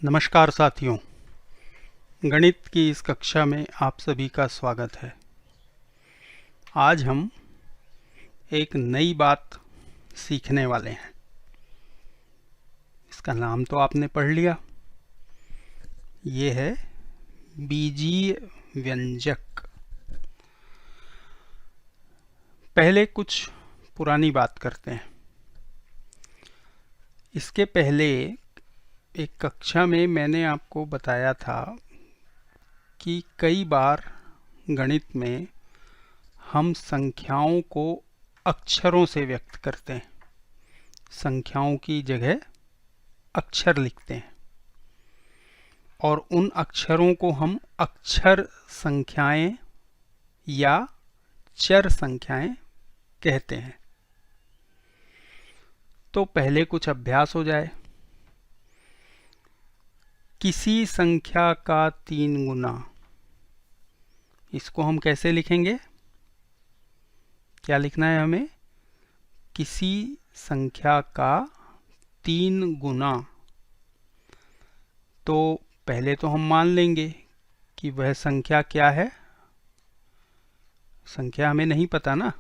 नमस्कार साथियों, गणित की इस कक्षा में आप सभी का स्वागत है। आज हम एक नई बात सीखने वाले हैं। इसका नाम तो आपने पढ़ लिया, ये है बीजीय व्यंजक। पहले कुछ पुरानी बात करते हैं। इसके पहले एक कक्षा में मैंने आपको बताया था कि कई बार गणित में हम संख्याओं को अक्षरों से व्यक्त करते हैं। संख्याओं की जगह अक्षर लिखते हैं और उन अक्षरों को हम अक्षर संख्याएं या चर संख्याएं कहते हैं। तो पहले कुछ अभ्यास हो जाए। किसी संख्या का 3 गुना, इसको हम कैसे लिखेंगे? क्या लिखना है हमें? किसी संख्या का 3 गुना। तो पहले तो हम मान लेंगे कि वह संख्या क्या है। संख्या हमें नहीं पता ना,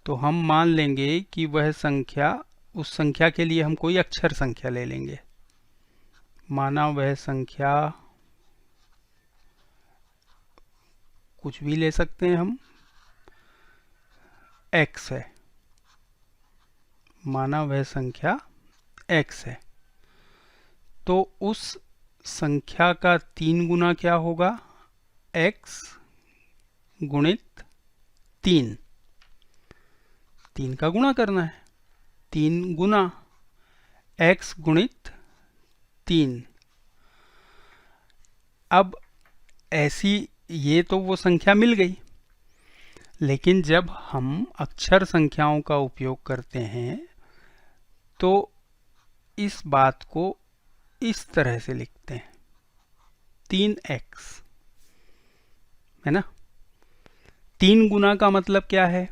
तो हम मान लेंगे कि वह संख्या, उस संख्या के लिए हम कोई अक्षर संख्या ले लेंगे। माना वह संख्या कुछ भी ले सकते हैं हम, x है। माना वह संख्या x है, तो उस संख्या का 3 गुना क्या होगा? x गुणित 3। 3 का गुणा करना है। 3 गुना x गुणित 3। अब ऐसी, ये तो वो संख्या मिल गई, लेकिन जब हम अक्षर संख्याओं का उपयोग करते हैं तो इस बात को इस तरह से लिखते हैं, 3x, है ना। 3 गुना का मतलब क्या है?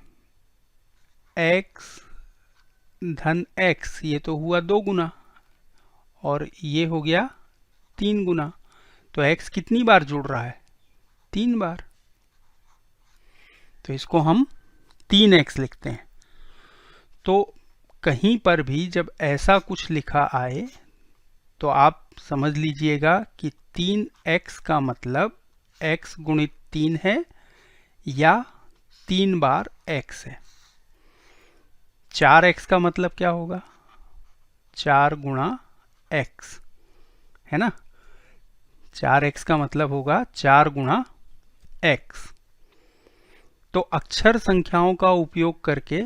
x धन x, ये तो हुआ 2 गुना और ये हो गया 3 गुना। तो x कितनी बार जुड़ रहा है? 3 बार। तो इसको हम 3x लिखते हैं। तो कहीं पर भी जब ऐसा कुछ लिखा आए तो आप समझ लीजिएगा कि 3x का मतलब x गुणित 3 है या 3 बार x है। 4x का मतलब क्या होगा? 4 गुणा x, है ना। 4x का मतलब होगा 4 गुणा x। तो अक्षर संख्याओं का उपयोग करके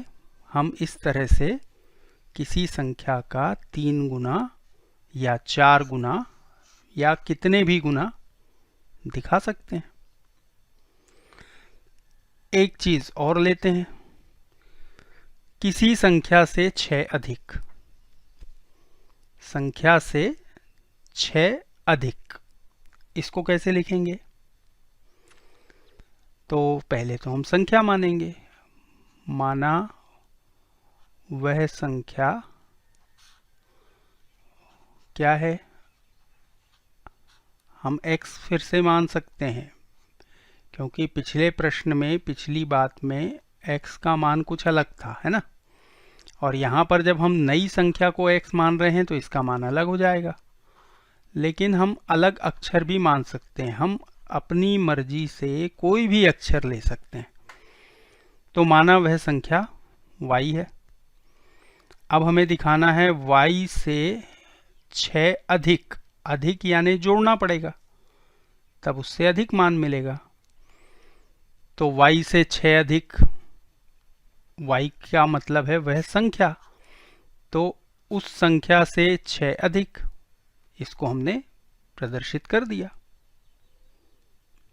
हम इस तरह से किसी संख्या का 3 गुना या 4 गुना या कितने भी गुना दिखा सकते हैं। एक चीज और लेते हैं, किसी संख्या से 6 अधिक। संख्या से 6 अधिक, इसको कैसे लिखेंगे? तो पहले तो हम संख्या मानेंगे। माना वह संख्या क्या है? हम x फिर से मान सकते हैं, क्योंकि पिछले प्रश्न में, पिछली बात में x का मान कुछ अलग था, है ना। और यहाँ पर जब हम नई संख्या को x मान रहे हैं तो इसका मान अलग हो जाएगा। लेकिन हम अलग अक्षर भी मान सकते हैं, हम अपनी मर्जी से कोई भी अक्षर ले सकते हैं। तो माना वह संख्या y है। अब हमें दिखाना है y से 6 अधिक, अधिक यानी जोड़ना पड़ेगा, तब उससे अधिक मान मिलेगा। तो y से 6 अधिक, y का मतलब है वह संख्या, तो उस संख्या से 6 अधिक, इसको हमने प्रदर्शित कर दिया।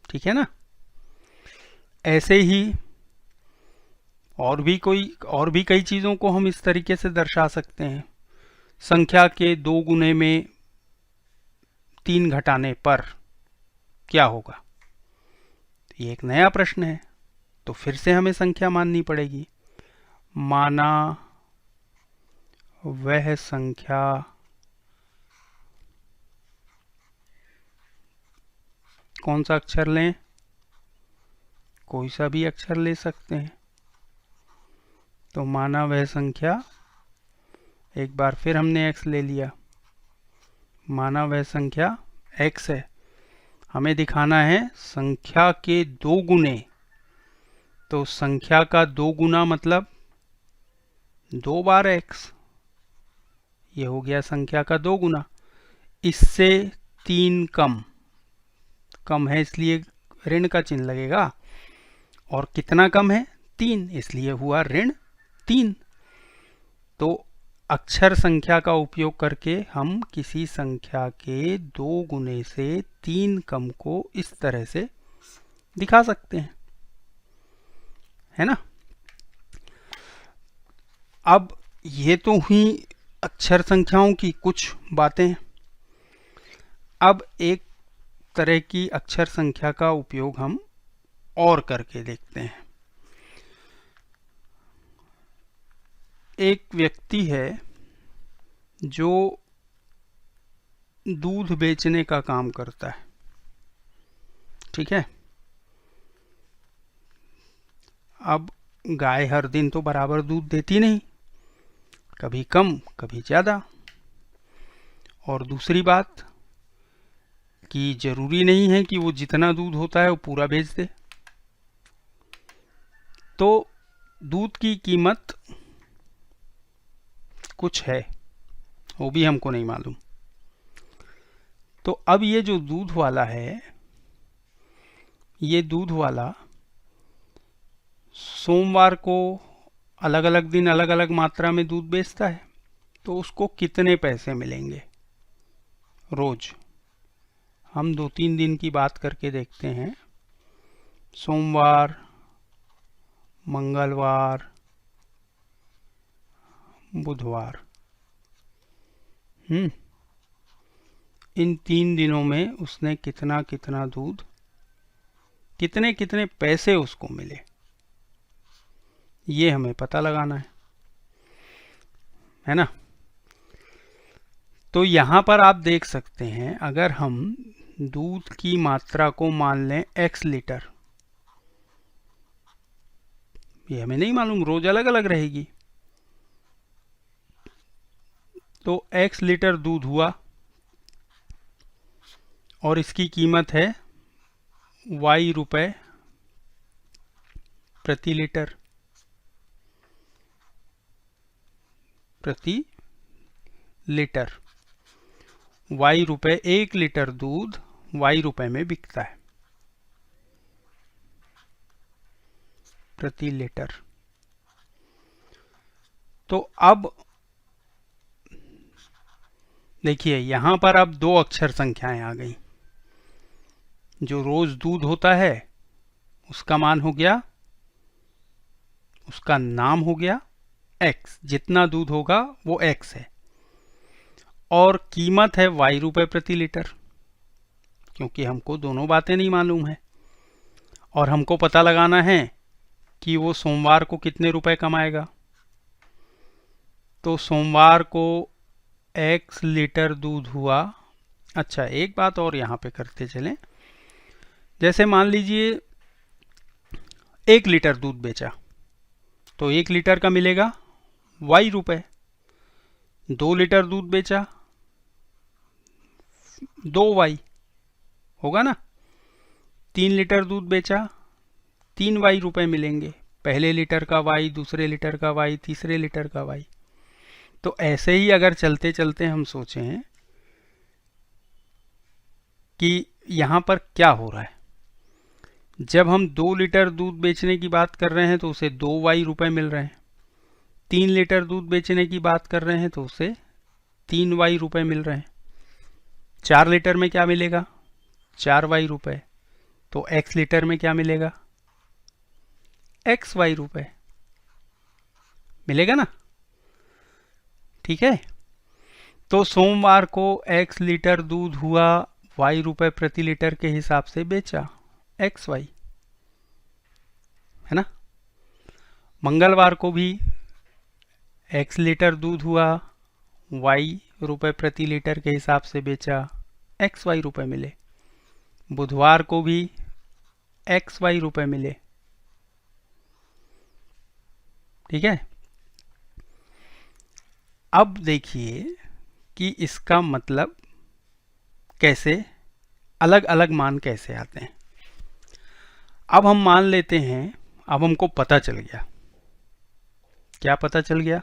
ठीक है ना। ऐसे ही और भी कई चीजों को हम इस तरीके से दर्शा सकते हैं। संख्या के 2 गुने में 3 घटाने पर क्या होगा? ये एक नया प्रश्न है, तो फिर से हमें संख्या माननी पड़ेगी। माना वह संख्या कौन सा अक्षर लें? कोई सा भी अक्षर ले सकते हैं। तो माना वह संख्या, एक बार फिर हमने x ले लिया, माना वह संख्या x है। हमें दिखाना है संख्या के 2 गुने। तो संख्या का 2 गुना मतलब 2 बार x, ये हो गया संख्या का 2 गुना। इससे 3 कम है, इसलिए ऋण का चिन्ह लगेगा। और कितना कम है? 3, इसलिए हुआ ऋण 3। तो अक्षर संख्या का उपयोग करके हम किसी संख्या के 2 गुने से 3 कम को इस तरह से दिखा सकते हैं, है ना। अब ये तो हुई अक्षर संख्याओं की कुछ बातें। अब एक तरह की अक्षर संख्या का उपयोग हम और करके देखते हैं। एक व्यक्ति है जो दूध बेचने का काम करता है, ठीक है। अब गाय हर दिन तो बराबर दूध देती नहीं, कभी कम कभी ज़्यादा। और दूसरी बात कि जरूरी नहीं है कि वो जितना दूध होता है वो पूरा बेच दे। तो दूध की कीमत कुछ है, वो भी हमको नहीं मालूम। तो अब ये जो दूध वाला है, ये दूध वाला सोमवार को अलग अलग दिन अलग अलग मात्रा में दूध बेचता है। तो उसको कितने पैसे मिलेंगे रोज? हम 2-3 दिन की बात करके देखते हैं। सोमवार, मंगलवार, बुधवार, इन 3 दिनों में उसने कितना कितना दूध, कितने कितने पैसे उसको मिले, ये हमें पता लगाना है ना। तो यहां पर आप देख सकते हैं, अगर हम दूध की मात्रा को मान लें x लीटर, ये हमें नहीं मालूम, रोज अलग अलग रहेगी। तो x लीटर दूध हुआ और इसकी कीमत है y रुपए प्रति लीटर, प्रति लीटर। y रुपए, 1 लीटर दूध y रुपए में बिकता है प्रति लीटर। तो अब देखिए, यहां पर अब 2 अक्षर संख्याएं आ गई। जो रोज दूध होता है उसका मान हो गया, उसका नाम हो गया x, जितना दूध होगा वो x है। और कीमत है y रुपए प्रति लीटर, क्योंकि हमको दोनों बातें नहीं मालूम है। और हमको पता लगाना है कि वो सोमवार को कितने रुपए कमाएगा। तो सोमवार को x लीटर दूध हुआ। अच्छा, एक बात और यहाँ पे करते चलें। जैसे मान लीजिए 1 लीटर दूध बेचा, तो 1 लीटर का मिलेगा y रुपए। 2 लीटर दूध बेचा, 2y होगा ना। 3 लीटर दूध बेचा, 3y रुपए मिलेंगे। पहले लीटर का y, दूसरे लीटर का y, तीसरे लीटर का y। तो ऐसे ही अगर चलते चलते हम सोचें कि यहाँ पर क्या हो रहा है। जब हम 2 लीटर दूध बेचने की बात कर रहे हैं तो उसे 2y रुपए मिल रहे हैं। 3 लीटर दूध बेचने की बात कर रहे हैं तो उसे 3y रुपए मिल रहे हैं। 4 लीटर में क्या मिलेगा? 4y रुपए। तो x लीटर में क्या मिलेगा? xy रुपए मिलेगा ना। ठीक है। तो सोमवार को x लीटर दूध हुआ, y रुपए प्रति लीटर के हिसाब से बेचा, xy, है ना। मंगलवार को भी x लीटर दूध हुआ, y रुपए प्रति लीटर के हिसाब से बेचा, xy रुपए मिले। बुधवार को भी XY रुपए मिले। ठीक है, अब देखिए कि इसका मतलब कैसे अलग अलग मान कैसे आते हैं। अब हम मान लेते हैं, अब हमको पता चल गया, क्या पता चल गया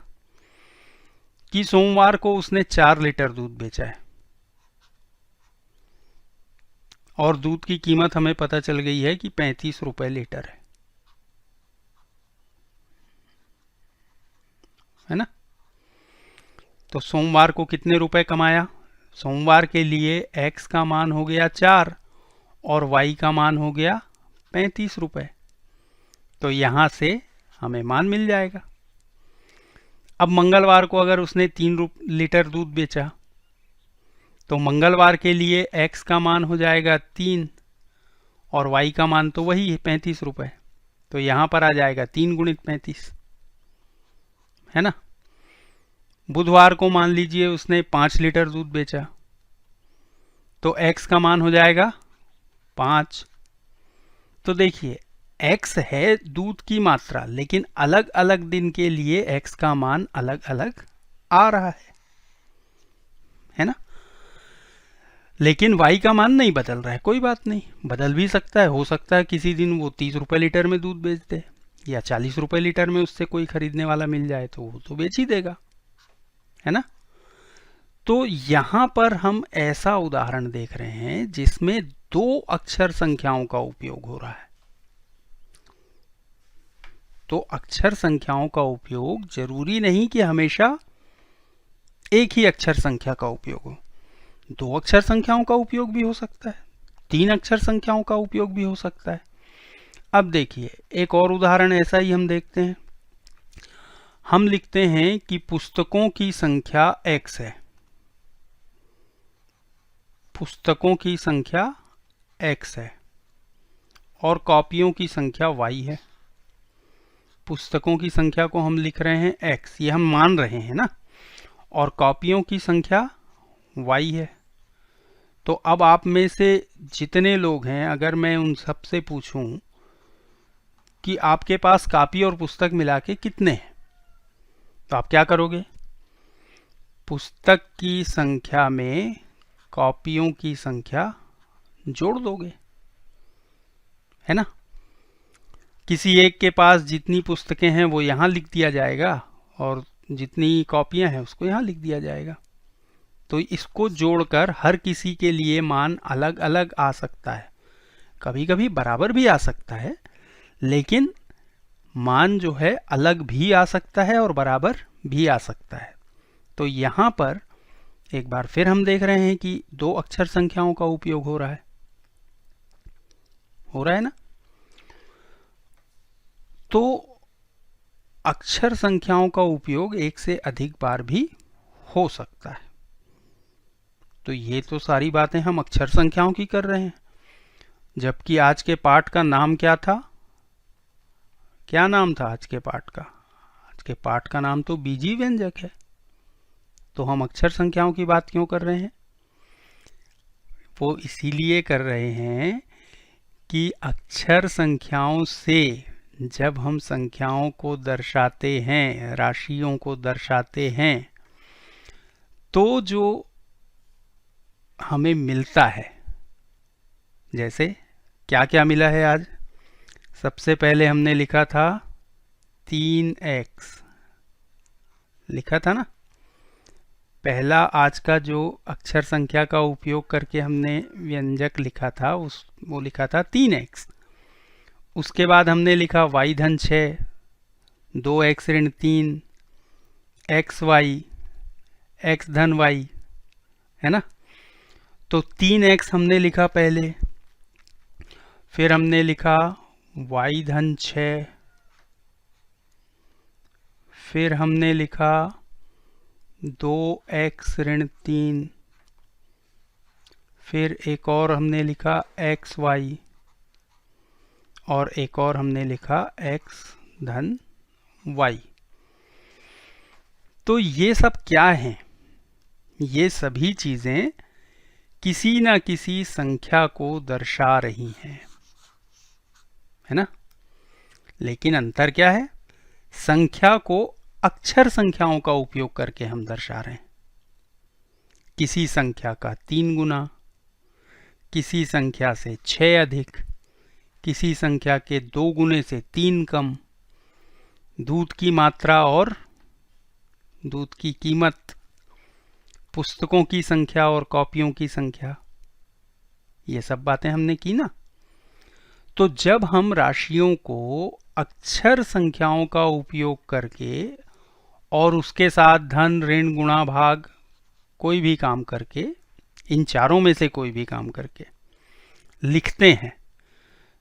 कि सोमवार को उसने 4 लीटर दूध बेचा है और दूध की कीमत हमें पता चल गई है कि 35 रुपए लीटर है ना। तो सोमवार को कितने रुपए कमाया? सोमवार के लिए x का मान हो गया 4 और y का मान हो गया 35 रुपए। तो यहां से हमें मान मिल जाएगा। अब मंगलवार को अगर उसने 3 लीटर दूध बेचा तो मंगलवार के लिए x का मान हो जाएगा 3 और y का मान तो वही है 35 रुपए। तो यहां पर आ जाएगा 3 गुणित 35, है ना। बुधवार को मान लीजिए उसने 5 लीटर दूध बेचा तो x का मान हो जाएगा 5। तो देखिए x है दूध की मात्रा, लेकिन अलग अलग दिन के लिए x का मान अलग अलग आ रहा है ना। लेकिन y का मान नहीं बदल रहा है। कोई बात नहीं, बदल भी सकता है। हो सकता है किसी दिन वो 30 रुपए लीटर में दूध बेच दे या 40 रुपए लीटर में उससे कोई खरीदने वाला मिल जाए तो वो तो बेच ही देगा, है ना। तो यहां पर हम ऐसा उदाहरण देख रहे हैं जिसमें 2 अक्षर संख्याओं का उपयोग हो रहा है। तो अक्षर संख्याओं का उपयोग जरूरी नहीं कि हमेशा एक ही अक्षर संख्या का उपयोग हो। 2 अक्षर संख्याओं का उपयोग भी हो सकता है, 3 अक्षर संख्याओं का उपयोग भी हो सकता है। अब देखिए एक और उदाहरण ऐसा ही हम देखते हैं। हम लिखते हैं कि पुस्तकों की संख्या x है, पुस्तकों की संख्या x है और कॉपियों की संख्या y है। पुस्तकों की संख्या को हम लिख रहे हैं x, ये हम मान रहे हैं ना, और कॉपियों की संख्या y है। तो अब आप में से जितने लोग हैं, अगर मैं उन सब से पूछूं कि आपके पास कॉपी और पुस्तक मिला के कितने हैं, तो आप क्या करोगे? पुस्तक की संख्या में कॉपियों की संख्या जोड़ दोगे, है ना। किसी एक के पास जितनी पुस्तकें हैं वो यहाँ लिख दिया जाएगा और जितनी कॉपियां हैं उसको यहाँ लिख दिया जाएगा। तो इसको जोड़कर हर किसी के लिए मान अलग अलग आ सकता है, कभी कभी बराबर भी आ सकता है, लेकिन मान जो है अलग भी आ सकता है और बराबर भी आ सकता है। तो यहाँ पर एक बार फिर हम देख रहे हैं कि 2 अक्षर संख्याओं का उपयोग हो रहा है ना। तो अक्षर संख्याओं का उपयोग एक से अधिक बार भी हो सकता है। तो ये तो सारी बातें हम अक्षर संख्याओं की कर रहे हैं, जबकि आज के पाठ का नाम क्या था? क्या नाम था आज के पाठ का? आज के पाठ का नाम तो बीजी व्यंजक है। तो हम अक्षर संख्याओं की बात क्यों कर रहे हैं? वो इसीलिए कर रहे हैं कि अक्षर संख्याओं से जब हम संख्याओं को दर्शाते हैं, राशियों को दर्शाते हैं, तो जो हमें मिलता है, जैसे क्या क्या मिला है आज? सबसे पहले हमने लिखा था 3x, लिखा था ना। पहला आज का जो अक्षर संख्या का उपयोग करके हमने व्यंजक लिखा था वो लिखा था 3x। उसके बाद हमने लिखा y धन 6, 2x ऋण 3, xy, x धन y, है ना। तो 3x हमने लिखा पहले, फिर हमने लिखा y धन 6, फिर हमने लिखा 2x ऋण 3, फिर एक और हमने लिखा xy और एक और हमने लिखा x धन y। तो ये सब क्या हैं? ये सभी चीजें किसी न किसी संख्या को दर्शा रही हैं, है ना। लेकिन अंतर क्या है, संख्या को अक्षर संख्याओं का उपयोग करके हम दर्शा रहे हैं। किसी संख्या का 3 गुना, किसी संख्या से 6 अधिक, किसी संख्या के 2 गुने से 3 कम, दूध की मात्रा और दूध की कीमत, पुस्तकों की संख्या और कॉपियों की संख्या, ये सब बातें हमने की ना। तो जब हम राशियों को अक्षर संख्याओं का उपयोग करके और उसके साथ धन, ऋण, गुणा, भाग कोई भी काम करके, इन चारों में से कोई भी काम करके लिखते हैं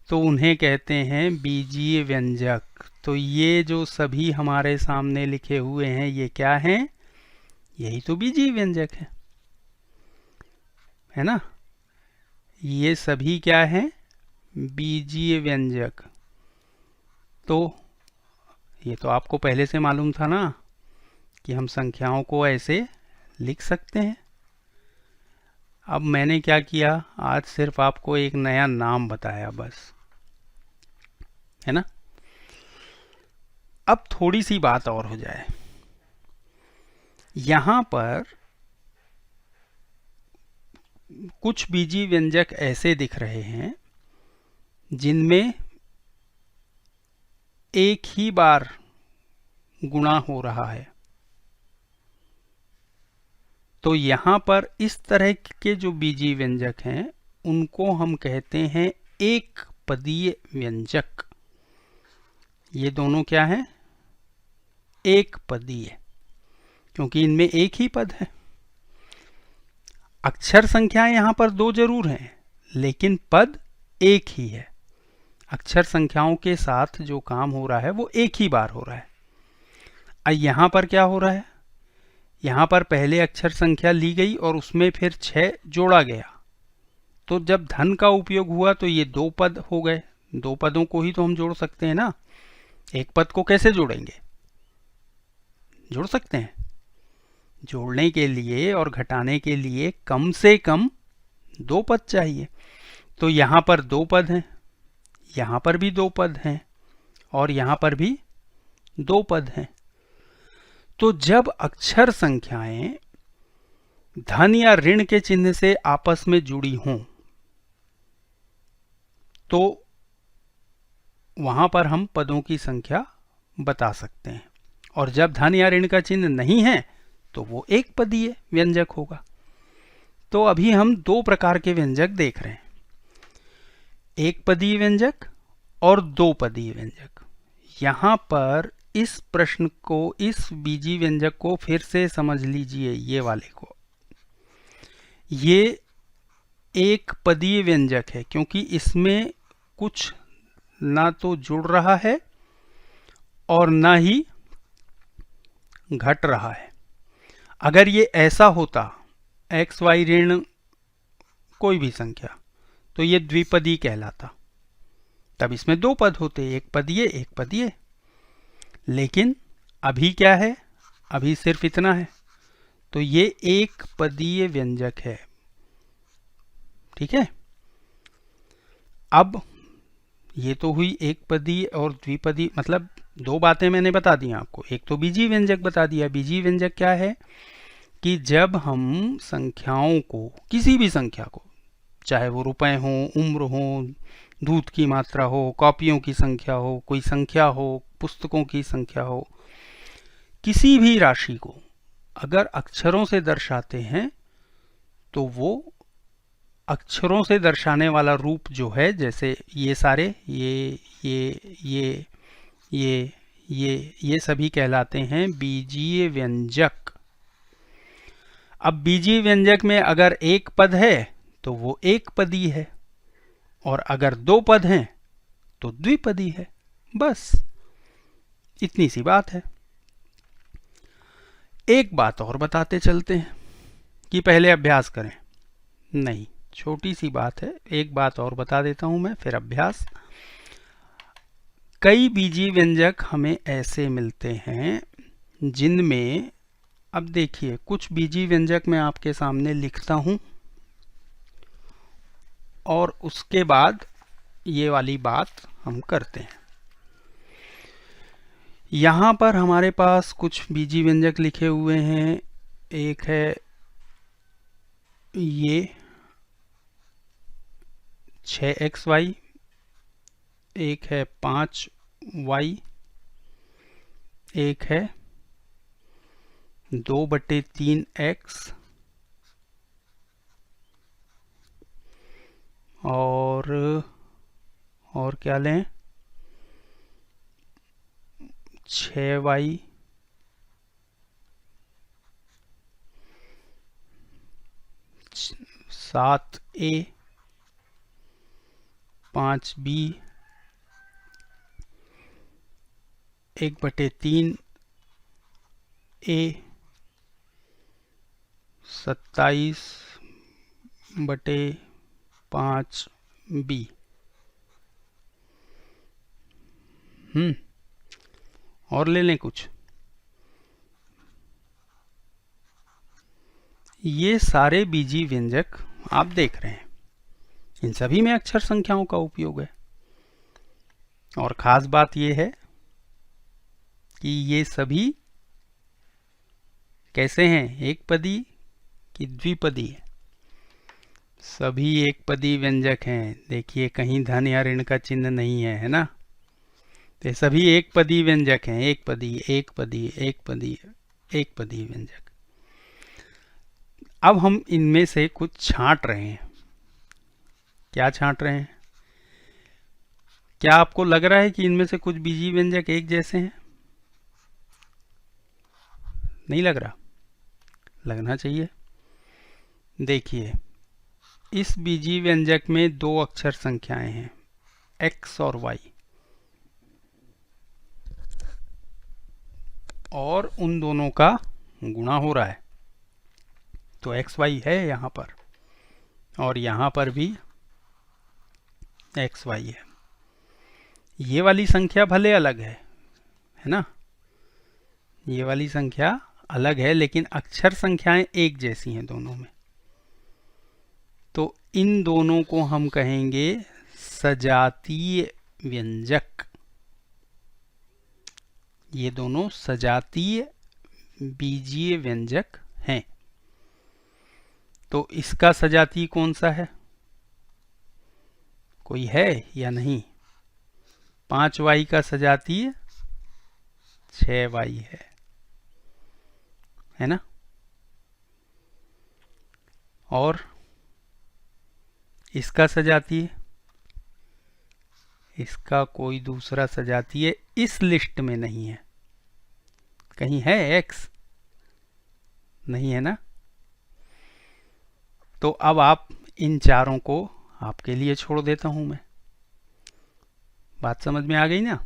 तो उन्हें कहते हैं बीजीय व्यंजक। तो ये जो सभी हमारे सामने लिखे हुए हैं ये क्या हैं, यही तो बीजीय व्यंजक है ना। ये सभी क्या हैं, बीजीय व्यंजक। तो ये तो आपको पहले से मालूम था ना कि हम संख्याओं को ऐसे लिख सकते हैं। अब मैंने क्या किया, आज सिर्फ आपको एक नया नाम बताया बस, है ना। अब थोड़ी सी बात और हो जाए, यहां पर कुछ बीजीय व्यंजक ऐसे दिख रहे हैं जिनमें एक ही बार गुणा हो रहा है। तो यहां पर इस तरह के जो बीजीय व्यंजक हैं उनको हम कहते हैं एक पदीय व्यंजक। ये दोनों क्या हैं, एक पदीय, क्योंकि इनमें एक ही पद है। अक्षर संख्याएं यहां पर 2 जरूर हैं लेकिन पद एक ही है। अक्षर संख्याओं के साथ जो काम हो रहा है वो एक ही बार हो रहा है। यहां पर क्या हो रहा है, यहां पर पहले अक्षर संख्या ली गई और उसमें फिर 6 जोड़ा गया। तो जब धन का उपयोग हुआ तो ये 2 पद हो गए। 2 पदों को ही तो हम जोड़ सकते हैं ना। एक पद को कैसे जोड़ेंगे, जोड़ सकते हैं। जोड़ने के लिए और घटाने के लिए कम से कम 2 पद चाहिए। तो यहां पर 2 पद हैं, यहां पर भी 2 पद हैं और यहां पर भी 2 पद हैं। तो जब अक्षर संख्याएं धन या ऋण के चिन्ह से आपस में जुड़ी हों तो वहां पर हम पदों की संख्या बता सकते हैं। और जब धन या ऋण का चिन्ह नहीं है तो वो एक पदीय व्यंजक होगा। तो अभी हम 2 प्रकार के व्यंजक देख रहे हैं, एक पदीय व्यंजक और 2 पदीय व्यंजक। यहां पर इस प्रश्न को, इस बीजीय व्यंजक को फिर से समझ लीजिए, ये वाले को। ये एक पदीय व्यंजक है क्योंकि इसमें कुछ ना तो जुड़ रहा है और ना ही घट रहा है। अगर ये ऐसा होता, x y ऋण कोई भी संख्या, तो ये द्विपदी कहलाता। तब इसमें 2 पद होते, एक पदीय एक पदीय। लेकिन अभी क्या है, अभी सिर्फ इतना है, तो ये एक पदीय व्यंजक है। ठीक है। अब ये तो हुई एक पदीय और द्विपदी, मतलब 2 बातें मैंने बता दी आपको। एक तो बीजीय व्यंजक बता दिया। बीजीय व्यंजक क्या है कि जब हम संख्याओं को, किसी भी संख्या को, चाहे वो रुपए हो, उम्र हो, दूध की मात्रा हो, कॉपियों की संख्या हो, कोई संख्या हो, पुस्तकों की संख्या हो, किसी भी राशि को अगर अक्षरों से दर्शाते हैं तो वो अक्षरों से दर्शाने वाला रूप जो है, जैसे ये सारे, ये सभी कहलाते हैं बीजीय व्यंजक। अब बीजीय व्यंजक में अगर एक पद है तो वो एक पदी है और अगर 2 पद हैं तो द्विपदी है। बस इतनी सी बात है। एक बात और बताते चलते हैं कि पहले अभ्यास करें। नहीं, छोटी सी बात है, एक बात और बता देता हूं मैं, फिर अभ्यास। कई बीजीय व्यंजक हमें ऐसे मिलते हैं जिनमें, अब देखिए, कुछ बीजीय व्यंजक मैं आपके सामने लिखता हूं और उसके बाद ये वाली बात हम करते हैं। यहाँ पर हमारे पास कुछ बीजी व्यंजक लिखे हुए हैं। एक है ये 6xy, एक है 5y, एक है 2/3x, और क्या लें, 6y, 7a, 5b, 1/3a, 27/5b। और ले लें कुछ। ये सारे बीजी व्यंजक आप देख रहे हैं, इन सभी में अक्षर संख्याओं का उपयोग है। और खास बात यह है कि ये सभी कैसे हैं, एक पदी कि द्विपदी है। सभी एक पदी व्यंजक हैं। देखिए कहीं धन या ऋण का चिन्ह नहीं है, है ना। तो सभी एक पदी व्यंजक हैं, एक पदी एक पदी एक पदी एक पदी व्यंजक। अब हम इनमें से कुछ छांट रहे हैं। क्या छांट रहे हैं? क्या आपको लग रहा है कि इनमें से कुछ बीजी व्यंजक एक जैसे हैं? नहीं लग रहा, लगना चाहिए। देखिए इस बीजी व्यंजक में दो अक्षर संख्याएं हैं, x और y, और उन दोनों का गुणा हो रहा है। तो एक्स वाई है यहाँ पर, और यहाँ पर भी एक्स वाई है। ये वाली संख्या भले अलग है ना, ये वाली संख्या अलग है, लेकिन अक्षर संख्याएं एक जैसी हैं दोनों में। तो इन दोनों को हम कहेंगे सजातीय व्यंजक। ये दोनों सजातीय बीजीय व्यंजक हैं। तो इसका सजातीय कौन सा है, कोई है या नहीं? 5y का सजातीय 6y है ना। और इसका सजातीय, इसका कोई दूसरा सजातीय इस लिस्ट में नहीं है। कहीं है x? नहीं है ना। तो अब आप इन चारों को आपके लिए छोड़ देता हूं मैं। बात समझ में आ गई ना।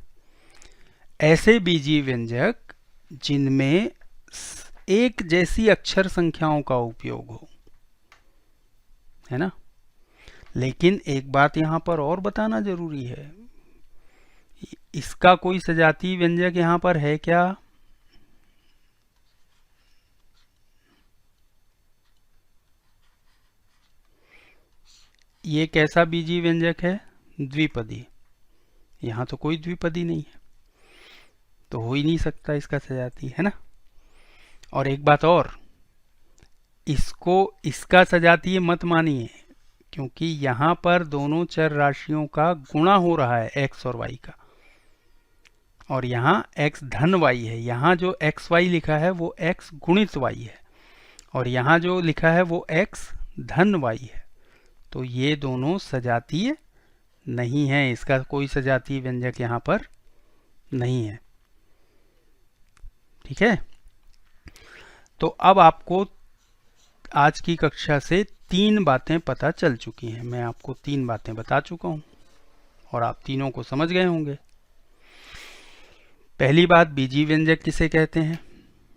ऐसे बीजी व्यंजक जिनमें एक जैसी अक्षर संख्याओं का उपयोग हो, है ना। लेकिन एक बात यहां पर और बताना जरूरी है, इसका कोई सजातीय व्यंजक यहां पर है क्या? ये कैसा बीजी व्यंजक है? द्विपदी। यहां तो कोई द्विपदी नहीं है, तो हो ही नहीं सकता इसका सजातीय, है ना। और एक बात और, इसको इसका सजातीय मत मानिए, क्योंकि यहां पर दोनों चर राशियों का गुणा हो रहा है, x और y का। और यहाँ x धन y है, यहाँ जो एक्स वाई लिखा है वो x गुणित y है, और यहाँ जो लिखा है वो x धन y है। तो ये दोनों सजातीय नहीं है, इसका कोई सजातीय व्यंजक यहाँ पर नहीं है। ठीक है। तो अब आपको आज की कक्षा से 3 बातें पता चल चुकी हैं। मैं आपको 3 बातें बता चुका हूं और आप तीनों को समझ गए होंगे। पहली बात, बीजी व्यंजक किसे कहते हैं?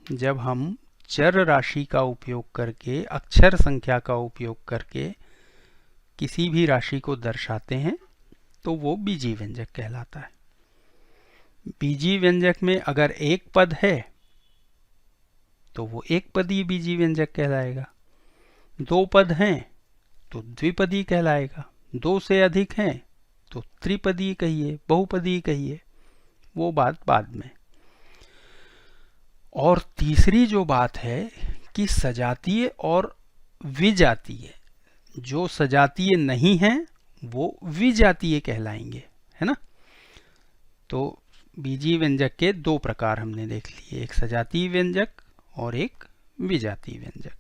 जब हम चर राशि का उपयोग करके, अक्षर संख्या का उपयोग करके किसी भी राशि को दर्शाते हैं तो वो बीजी व्यंजक कहलाता है। बीजी व्यंजक में अगर एक पद है तो वो एक पदी बीजी व्यंजक कहलाएगा, 2 पद हैं तो द्विपदी कहलाएगा, 2 से अधिक हैं तो त्रिपदी कहिए, बहुपदी कहिए, वो बात बाद में। और तीसरी जो बात है कि सजातीय और विजातीय, जो सजातीय नहीं है वो विजातीय कहलाएंगे, है ना। तो बीजीय व्यंजक के 2 प्रकार हमने देख लिए, एक सजातीय व्यंजक और एक विजातीय व्यंजक।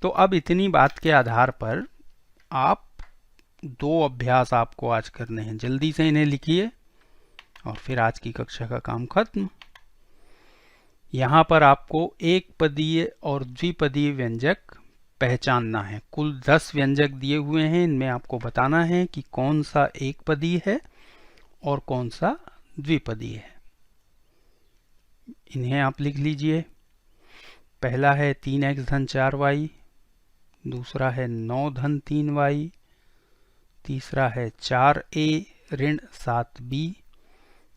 तो अब इतनी बात के आधार पर आप 2 अभ्यास आपको आज करने हैं, जल्दी से इन्हें लिखिए और फिर आज की कक्षा का काम खत्म। यहाँ पर आपको एक पदीय और द्विपदीय व्यंजक पहचानना है। कुल 10 व्यंजक दिए हुए हैं, इनमें आपको बताना है कि कौन सा एक पदीय है और कौन सा द्विपदीय है। इन्हें आप लिख लीजिए। पहला है 3x धन 4y, दूसरा है 9 धन 3y, तीसरा है 4a ऋण 7b,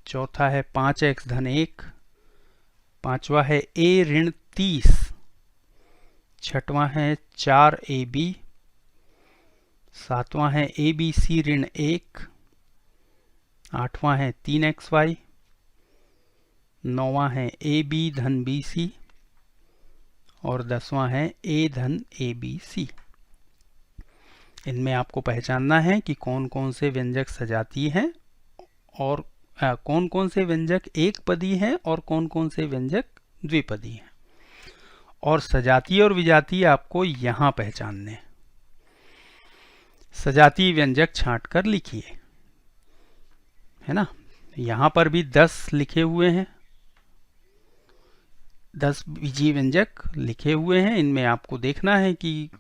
चौथा है 5x धन 1, पांचवा है a ऋण 30, छठवां है 4ab, सातवां है abc ऋण 1, आठवां है 3xy, नौवां है ab धन bc और 10वां है a धन abc। इनमें आपको पहचानना है कि कौन कौन से व्यंजक सजातीय हैं और कौन कौन से व्यंजक एक पदी हैं और कौन कौन से व्यंजक द्विपदी हैं। और सजातीय और विजातीय आपको यहां पहचानने। सजातीय व्यंजक छांट कर लिखिए, है ना। यहां पर भी 10 लिखे हुए हैं, 10 बीजीय व्यंजक लिखे हुए हैं। इनमें आपको देखना है कि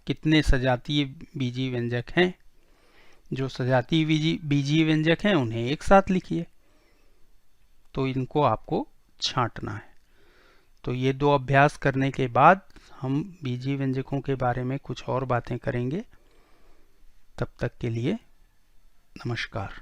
कितने सजातीय बीजीय व्यंजक हैं। जो सजातीय बीजीय व्यंजक हैं उन्हें एक साथ लिखिए, तो इनको आपको छांटना है। तो ये 2 अभ्यास करने के बाद हम बीजीय व्यंजकों के बारे में कुछ और बातें करेंगे। तब तक के लिए नमस्कार।